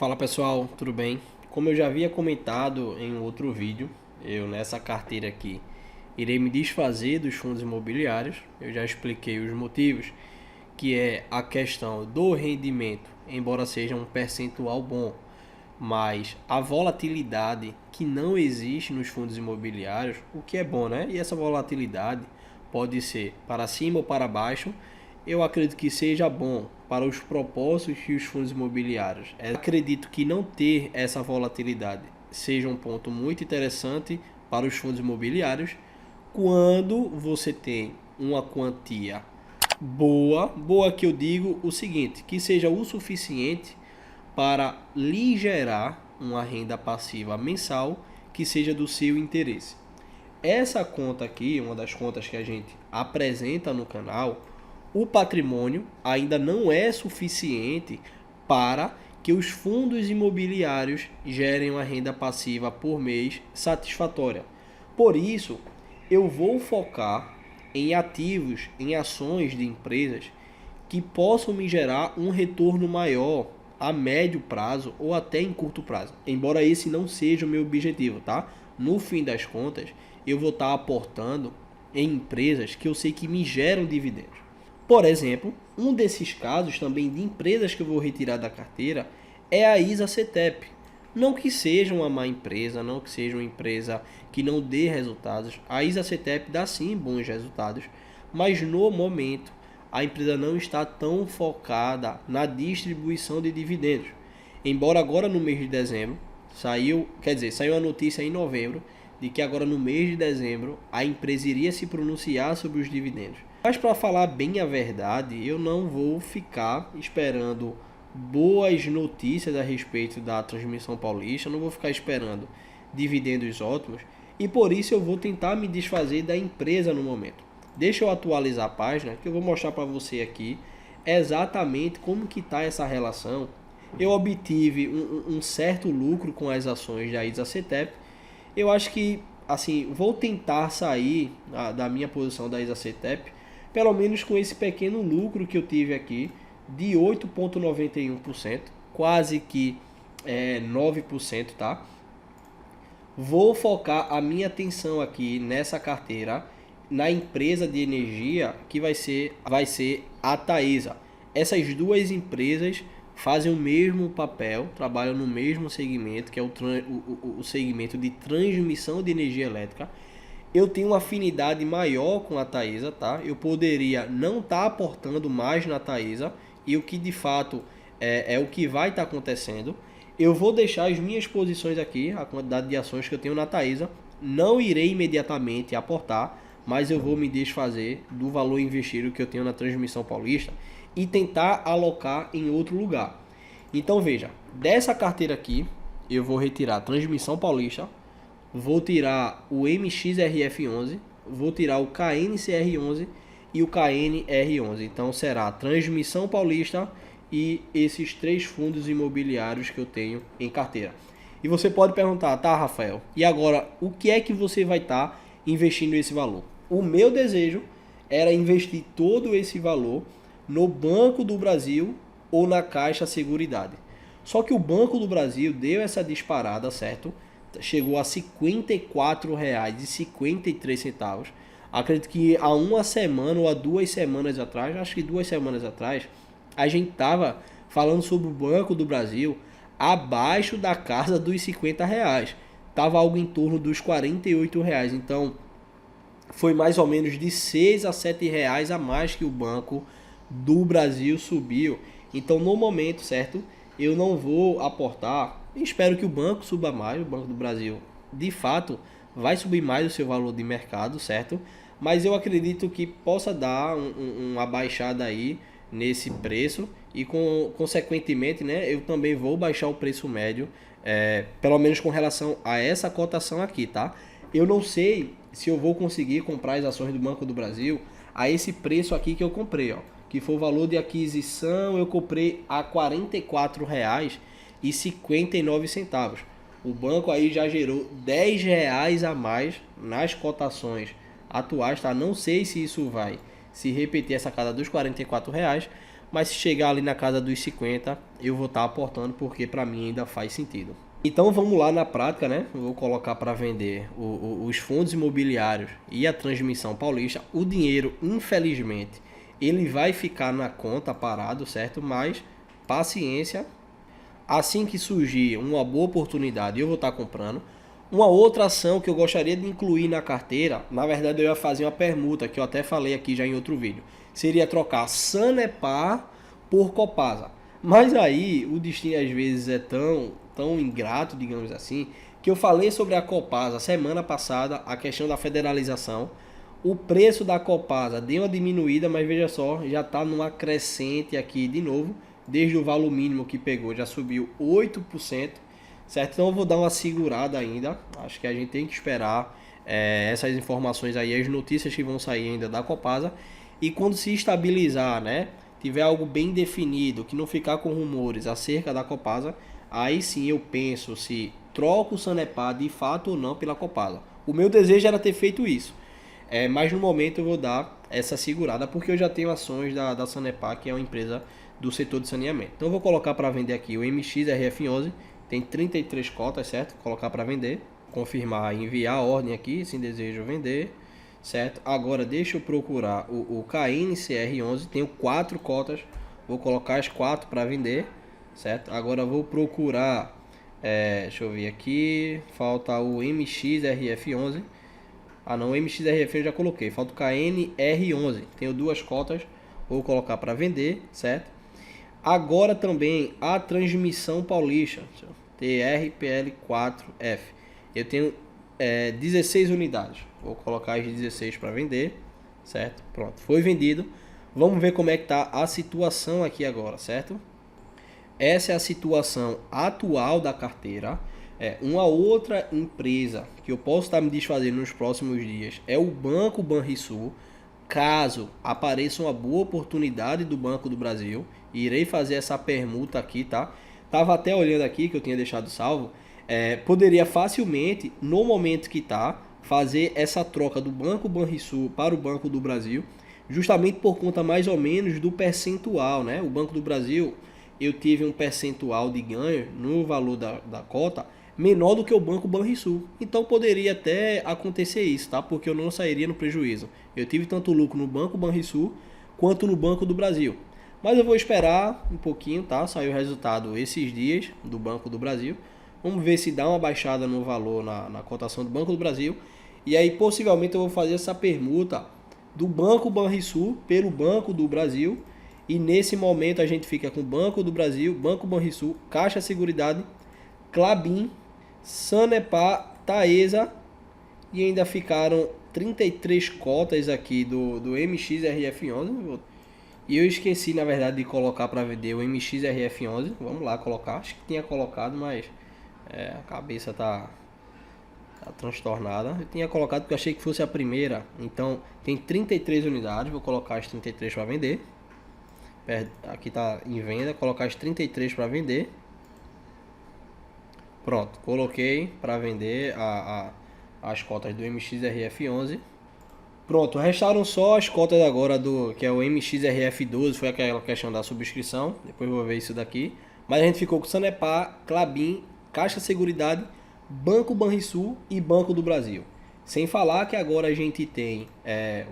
Fala pessoal, tudo bem? Como eu já havia comentado em um outro vídeo, eu nessa carteira aqui irei me desfazer dos fundos imobiliários. Eu já expliquei os motivos, que é a questão do rendimento, embora seja um percentual bom, mas a volatilidade que não existe nos fundos imobiliários, o que é bom, né? E essa volatilidade pode ser para cima ou para baixo. Eu acredito que seja bom para os propósitos que os fundos imobiliários. Eu acredito que não ter essa volatilidade seja um ponto muito interessante para os fundos imobiliários quando você tem uma quantia boa que eu digo o seguinte, que seja o suficiente para lhe gerar uma renda passiva mensal que seja do seu interesse. Essa conta aqui, uma das contas que a gente apresenta no canal, o patrimônio ainda não é suficiente para que os fundos imobiliários gerem uma renda passiva por mês satisfatória. Por isso, eu vou focar em ativos, em ações de empresas que possam me gerar um retorno maior a médio prazo ou até em curto prazo. Embora esse não seja o meu objetivo, tá? No fim das contas, eu vou estar aportando em empresas que eu sei que me geram dividendos. Por exemplo, um desses casos também de empresas que eu vou retirar da carteira é a ISA-CETEP. Não que seja uma má empresa, não que seja uma empresa que não dê resultados. A ISA-CETEP dá sim bons resultados, mas no momento a empresa não está tão focada na distribuição de dividendos. Embora agora no mês de dezembro, saiu a notícia em novembro, de que agora no mês de dezembro a empresa iria se pronunciar sobre os dividendos. Mas para falar bem a verdade, eu não vou ficar esperando boas notícias a respeito da Transmissão Paulista, não vou ficar esperando dividendos ótimos, e por isso eu vou tentar me desfazer da empresa no momento. Deixa eu atualizar a página que eu vou mostrar para você aqui exatamente como que está essa relação. Eu obtive um certo lucro com as ações da ISA-CETEP. Eu acho que assim vou tentar sair da minha posição da ISA-CETEP, pelo menos com esse pequeno lucro que eu tive aqui de 8,91%, quase que 9%, tá? Vou focar a minha atenção aqui nessa carteira, na empresa de energia que vai ser a Taesa. Essas duas empresas fazem o mesmo papel, trabalham no mesmo segmento, que é o segmento de transmissão de energia elétrica. Eu tenho uma afinidade maior com a Taesa, tá? Eu poderia não estar aportando mais na Taesa, e o que de fato é o que vai estar acontecendo. Eu vou deixar as minhas posições aqui, a quantidade de ações que eu tenho na Taesa. Não irei imediatamente aportar, mas eu vou me desfazer do valor investido que eu tenho na Transmissão Paulista e tentar alocar em outro lugar. Então veja, dessa carteira aqui eu vou retirar a Transmissão Paulista, vou tirar o MXRF11, vou tirar o KNCR11 e o KNR11. Então será a Transmissão Paulista e esses três fundos imobiliários que eu tenho em carteira. E você pode perguntar, tá, Rafael, e agora o que é que você vai estar investindo esse valor? O meu desejo era investir todo esse valor no Banco do Brasil ou na Caixa Seguridade. Só que o Banco do Brasil deu essa disparada, certo? Chegou a R$ 54,53. Acredito que há uma semana ou há 2 semanas atrás, acho que 2 semanas atrás, a gente estava falando sobre o Banco do Brasil abaixo da casa dos R$ 50. Tava algo em torno dos R$ 48. Então, foi mais ou menos de R$ 6 a R$ 7 a mais que o Banco do Brasil subiu. Então, no momento, certo, eu não vou aportar. Espero que o banco suba mais. O Banco do Brasil, de fato, vai subir mais o seu valor de mercado, certo? Mas eu acredito que possa dar uma baixada aí nesse preço e consequentemente, né, eu também vou baixar o preço médio, pelo menos com relação a essa cotação aqui, tá? Eu não sei se eu vou conseguir comprar as ações do Banco do Brasil a esse preço aqui que eu comprei, ó, que foi o valor de aquisição, eu comprei a R$ 44,59. O banco aí já gerou R$ 10 a mais nas cotações atuais, tá? Não sei se isso vai se repetir essa casa dos R$ 44, mas se chegar ali na casa dos 50, eu vou estar aportando porque para mim ainda faz sentido. Então vamos lá na prática, né? Eu vou colocar para vender os fundos imobiliários e a transmissão paulista. O dinheiro, infelizmente, ele vai ficar na conta parado, certo? Mas paciência. Assim que surgir uma boa oportunidade, eu vou estar comprando. Uma outra ação que eu gostaria de incluir na carteira, na verdade eu ia fazer uma permuta, que eu até falei aqui já em outro vídeo. Seria trocar Sanepar por Copasa. Mas aí o destino às vezes é tão ingrato, digamos assim, que eu falei sobre a Copasa semana passada, a questão da federalização. O preço da Copasa deu uma diminuída, mas veja só, já está numa crescente aqui de novo. Desde o valor mínimo que pegou, já subiu 8%, certo? Então eu vou dar uma segurada ainda. Acho que a gente tem que esperar essas informações aí, as notícias que vão sair ainda da Copasa. E quando se estabilizar, né? Tiver algo bem definido, que não ficar com rumores acerca da Copasa, aí sim eu penso se troco o Sanepar de fato ou não pela Copasa. O meu desejo era ter feito isso. Mas no momento eu vou dar essa segurada, porque eu já tenho ações da Sanepar, que é uma empresa do setor de saneamento. Então eu vou colocar para vender aqui o MXRF11, tem 33 cotas, certo? Vou colocar para vender, confirmar e enviar a ordem aqui, se desejo vender, certo? Agora deixa eu procurar o KNCR11, tenho 4 cotas, vou colocar as 4 para vender, certo? Agora vou procurar, deixa eu ver aqui, falta o MXRF11, não, o MXRF eu já coloquei, falta o KNR11, tenho 2 cotas, vou colocar para vender, certo? Agora também a transmissão paulista, TRPL4F, eu tenho 16 unidades, vou colocar as 16 para vender, certo? Pronto, foi vendido. Vamos ver como é que está a situação aqui agora, certo? Essa é a situação atual da carteira. Uma outra empresa que eu posso estar me desfazendo nos próximos dias é o Banco Banrisul. Caso apareça uma boa oportunidade do Banco do Brasil, irei fazer essa permuta aqui, tá? Tava até olhando aqui, que eu tinha deixado salvo. Poderia facilmente, no momento que tá, fazer essa troca do Banco Banrisul para o Banco do Brasil, justamente por conta mais ou menos do percentual, né? O Banco do Brasil, eu tive um percentual de ganho no valor da cota menor do que o Banco Banrisul. Então poderia até acontecer isso, tá? Porque eu não sairia no prejuízo. Eu tive tanto lucro no Banco Banrisul quanto no Banco do Brasil. Mas eu vou esperar um pouquinho, tá? Saiu o resultado esses dias do Banco do Brasil. Vamos ver se dá uma baixada no valor na cotação do Banco do Brasil. E aí possivelmente eu vou fazer essa permuta do Banco Banrisul pelo Banco do Brasil. E nesse momento a gente fica com o Banco do Brasil, Banco Banrisul, Caixa Seguridade, Klabin, Sanepar, Taesa, e ainda ficaram 33 cotas aqui do MXRF11. E eu esqueci, na verdade, de colocar para vender o MXRF11. Vamos lá colocar. Acho que tinha colocado, mas a cabeça tá transtornada. Eu tinha colocado porque eu achei que fosse a primeira. Então tem 33 unidades. Vou colocar as 33 para vender. Aqui tá em venda. Colocar as 33 para vender. Pronto, coloquei para vender as cotas do MXRF11. Pronto, restaram só as cotas agora que é o MXRF12, foi aquela questão da subscrição. Depois vou ver isso daqui. Mas a gente ficou com Sanepar, Klabin, Caixa Seguridade, Banco Banrisul e Banco do Brasil. Sem falar que agora a gente tem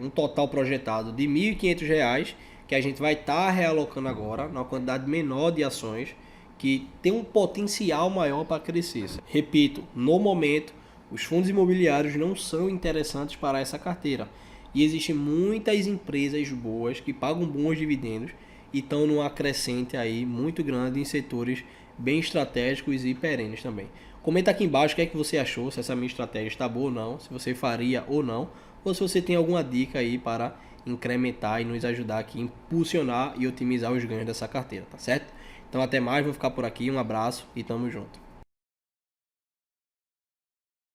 um total projetado de R$ 1.500, que a gente vai estar realocando agora, numa quantidade menor de ações, que tem um potencial maior para crescer. Repito, no momento, os fundos imobiliários não são interessantes para essa carteira. E existem muitas empresas boas que pagam bons dividendos e estão numa crescente aí muito grande em setores bem estratégicos e perenes também. Comenta aqui embaixo o que é que você achou, se essa minha estratégia está boa ou não, se você faria ou não, ou se você tem alguma dica aí para incrementar e nos ajudar aqui a impulsionar e otimizar os ganhos dessa carteira, tá certo? Então até mais, vou ficar por aqui, um abraço e tamo junto.